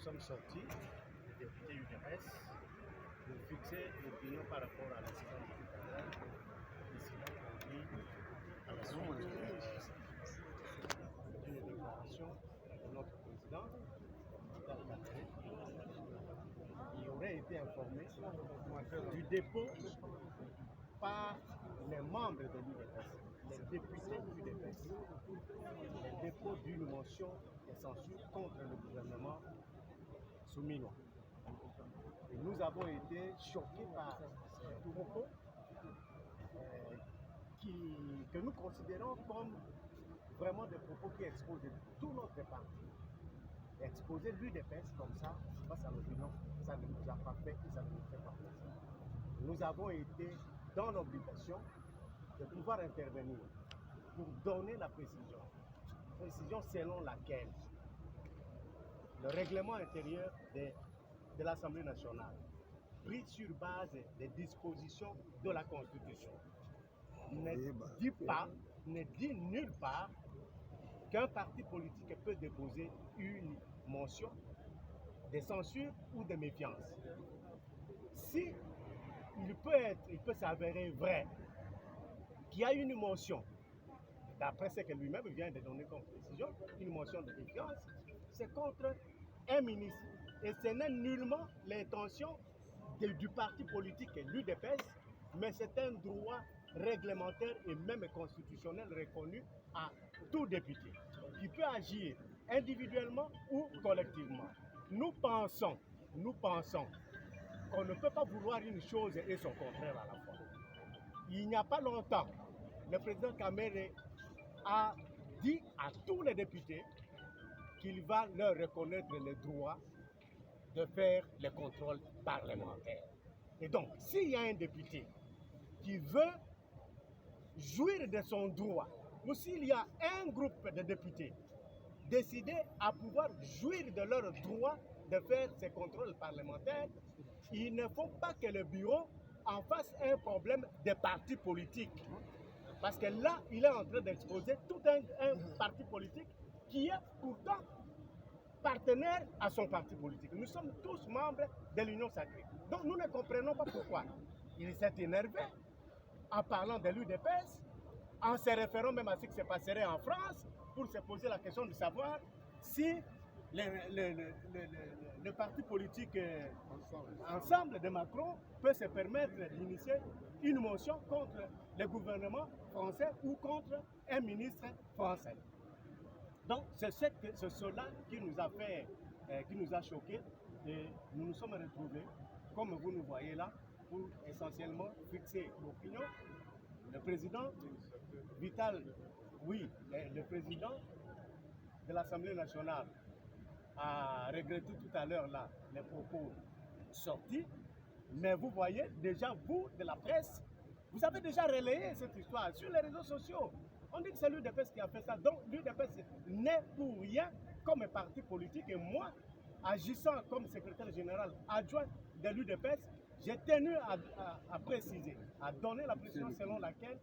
sommes sortis, député UDPS, pour fixer l'opinion par rapport à l'incident de tout à l'heure, décidant conduit à la suite d'une déclaration de notre président, qui aurait été informé du dépôt par les membres de l'UDPS, les députés de l'UDPS, le dépôt d'une motion de censure contre le gouvernement souminois. Et nous avons été choqués par ces propos que nous considérons comme vraiment des propos qui exposent tout notre parti. Exposer l'UDPS comme ça, face à l'opinion, ça ne nous a pas fait et ça ne nous fait pas plaisir. Nous avons été dans l'obligation de pouvoir intervenir pour donner la précision selon laquelle le règlement intérieur de l'Assemblée nationale, pris sur base des dispositions de la Constitution, ne dit nulle part qu'un parti politique peut déposer une motion de censure ou de méfiance. Si il peut s'avérer vrai qu'il y a une motion, d'après ce que lui-même vient de donner comme précision, une motion de méfiance, c'est contre un ministre. Et ce n'est nullement l'intention du parti politique l'UDPS, mais c'est un droit réglementaire et même constitutionnel reconnu à tout député, qui peut agir individuellement ou collectivement. Nous pensons qu'on ne peut pas vouloir une chose et son contraire à la fois. Il n'y a pas longtemps, le président Kamere a dit à tous les députés qu'il va leur reconnaître le droit de faire le contrôle parlementaire. Et donc, s'il y a un député qui veut jouir de son droit, ou s'il y a un groupe de députés décidés à pouvoir jouir de leur droit de faire ces contrôles parlementaires, il ne faut pas que le bureau en fasse un problème de parti politique. Parce que là, il est en train d'exposer tout un parti politique qui est pourtant partenaire à son parti politique. Nous sommes tous membres de l'Union sacrée. Donc nous ne comprenons pas pourquoi il s'est énervé en parlant de l'UDPS, en se référant même à ce qui se passerait en France, pour se poser la question de savoir si le parti politique Ensemble de Macron peut se permettre d'initier une motion contre le gouvernement français ou contre un ministre français. Donc c'est cela qui nous a fait, qui nous a choqués, et nous nous sommes retrouvés, comme vous nous voyez là, pour essentiellement fixer l'opinion. Le président Vital, oui, le président de l'Assemblée nationale a regretté tout à l'heure là les propos sortis, mais vous voyez déjà, vous de la presse, vous avez déjà relayé cette histoire sur les réseaux sociaux. On dit que c'est l'UDPS qui a fait ça, donc l'UDPS n'est pour rien comme parti politique, et moi, agissant comme secrétaire général adjoint de l'UDPS, j'ai tenu à préciser, à donner la précision selon laquelle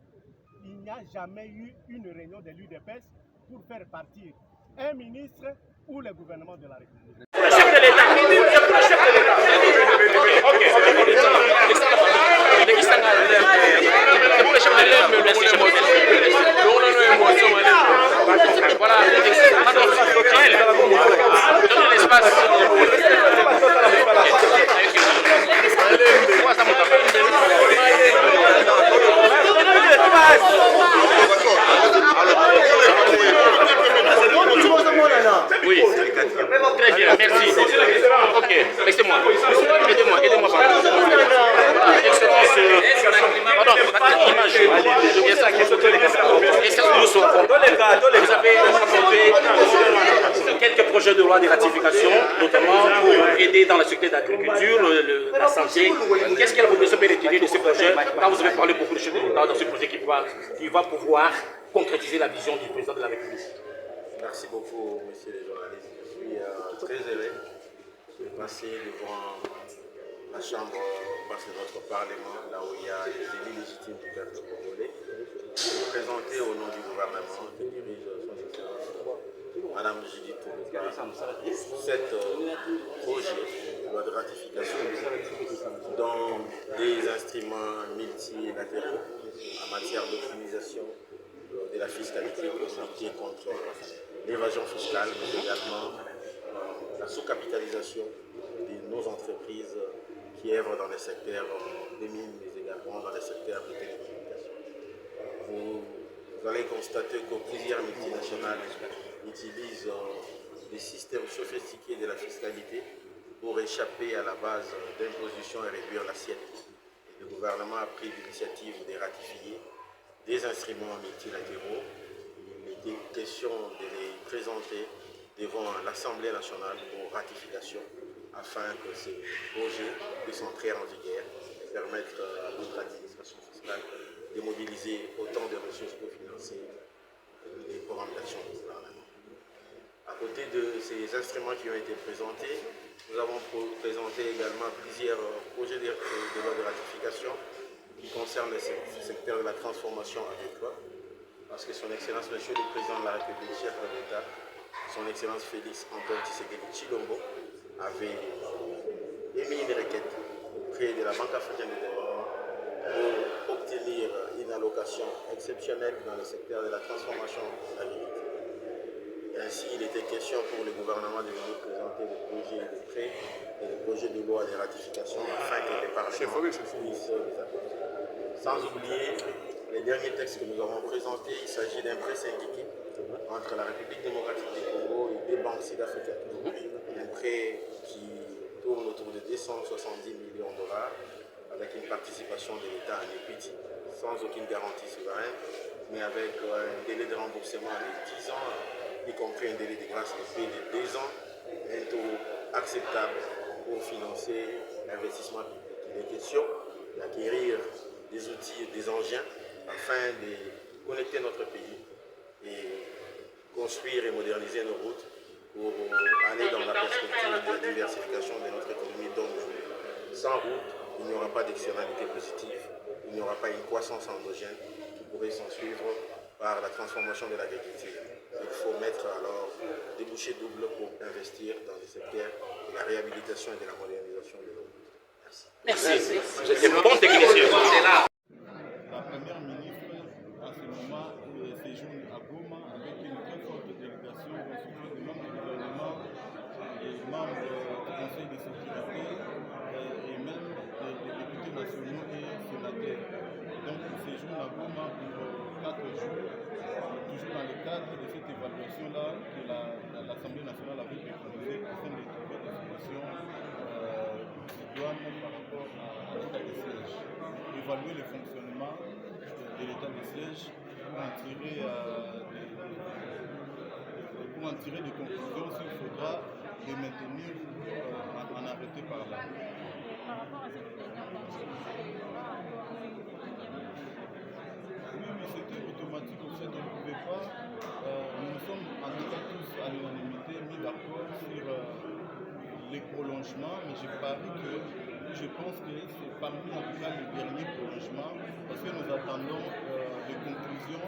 il n'y a jamais eu une réunion de l'UDPS pour faire partir un ministre ou le gouvernement de la République. Le chef de l'État. Le chef de l'État. Ok. Voilà. Donnez l'espace. Oui, très bien, merci. Ok, laissez-moi. Aidez-moi. Excellence. Pardon, l'image. Excellence, vous avez apporté quelques projets de loi de ratification, notamment pour aider dans la sécurité de l'agriculture, la santé. Qu'est-ce qu'elle vous peut retenir de ces projets? Quand vous avez parlé beaucoup de chefs de l'État dans ce projet qui va pouvoir concrétiser la vision du président de la République. Merci beaucoup, messieurs les journalistes. Je suis très heureux de passer devant la Chambre basse de notre Parlement, là où il y a les élus légitimes du peuple congolais, pour présenter au nom du gouvernement qui dirige son excellence Madame Judith Toulouka, 7 projets de loi de ratification dont des instruments multilatéraux en matière d'optimisation de la fiscalité pour lutter contre l'évasion fiscale, mais également la sous-capitalisation de nos entreprises qui œuvrent dans les secteurs des mines, mais également dans les secteurs de télécommunications. Vous allez constater que plusieurs multinationales utilisent des systèmes sophistiqués de la fiscalité pour échapper à la base d'imposition et réduire l'assiette. Le gouvernement a pris l'initiative de ratifier des instruments multilatéraux. Il était question de les présenter devant l'Assemblée nationale pour ratification afin que ces projets puissent entrer en vigueur et permettre à notre administration fiscale de mobiliser autant de ressources pour financer les programmes d'action du gouvernement. À côté de ces instruments qui ont été présentés, nous avons présenté également plusieurs projets de loi de ratification qui concernent le secteur de la transformation agricole, parce que son Excellence, Monsieur le Président de la République, chef de l'État, son Excellence Félix Antoine Tshisekedi Tshilombo, avait émis une requête auprès de la Banque africaine de développement pour obtenir une allocation exceptionnelle dans le secteur de la transformation agricole. Ainsi, il était question pour le gouvernement de venir présenter des projets de prêt et des projets de loi de ratification afin que les parlements puissent les adopter. Sans oublier les derniers textes que nous avons présentés, il s'agit d'un prêt syndiqué entre la République démocratique du Congo et des banques sud-africaines. Un prêt qui tourne autour de 270 millions de dollars avec une participation de l'État en equity, sans aucune garantie souveraine, mais avec un délai de remboursement de 10 ans, y compris un délai de grâce de prix de 2 ans, un taux acceptable pour financer l'investissement public. Il est question d'acquérir des outils et des engins afin de connecter notre pays et construire et moderniser nos routes pour aller dans la perspective de la diversification de notre économie. Donc, sans route, il n'y aura pas d'externalité positive, il n'y aura pas une croissance endogène qui pourrait s'en suivre par la transformation de l'agriculture. Il faut mettre alors des bouchées doubles pour investir dans les secteurs de la réhabilitation et de la modernisation de nos routes. Merci. Vous êtes un bon technicien. La première ministre, en ce moment, séjourne à Goma avec une très forte délégation constituée de membres du gouvernement, des membres du Conseil de sécurité et même des députés nationaux et sénateurs. Donc, il séjourne à Goma pour 4 jours, toujours dans le cadre de cette évaluation-là que l'Assemblée nationale avait préconisée afin de trouver des solutions idoines par rapport à l'état de siège. Évaluer le fonctionnement de l'état de siège pour en tirer des conclusions s'il faudra les maintenir en arrêté par là. Oui, c'était automatique, en fait, on ne pouvait pas. Nous sommes en tout cas tous à l'unanimité mis d'accord sur les prolongements, mais je parie que je pense que c'est parmi en tout cas les derniers prolongements, parce que nous attendons les conclusions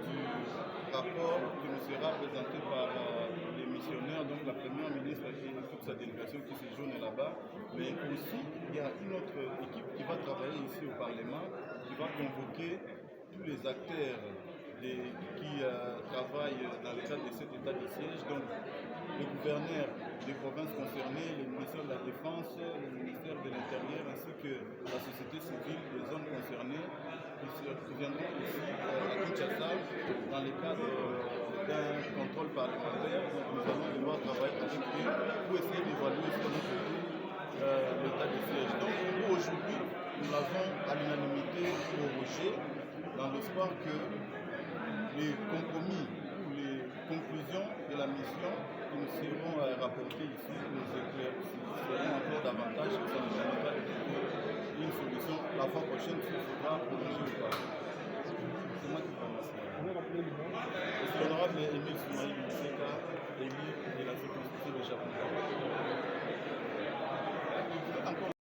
du rapport qui nous sera présenté par les missionnaires, donc la première ministre et toute sa délégation qui séjourne là-bas, mais aussi il y a une autre équipe qui va travailler ici au Parlement, qui va convoquer tous les acteurs qui travaillent dans le cadre de cet état de siège, donc le gouverneur des provinces concernées, le ministère de la Défense, le ministère de l'Intérieur ainsi que la société civile des zones concernées qui viendront ici à Kinshasa dans le cadre d'un contrôle parlementaire. Donc nous allons devoir travailler avec eux pour essayer d'évaluer sur notre tour l'état de siège. Donc aujourd'hui, nous l'avons à l'unanimité prorogé dans l'espoir que les compromis ou les conclusions de la mission qui nous seront rapportées ici nous éclairciront encore davantage et ça nous permettra de trouver une solution la fois prochaine s'il faudra prolonger ou pas. C'est moi qui prends ça. C'est l'honorable Émile Soumaï Mousseka, élu de la circonscription de Japon.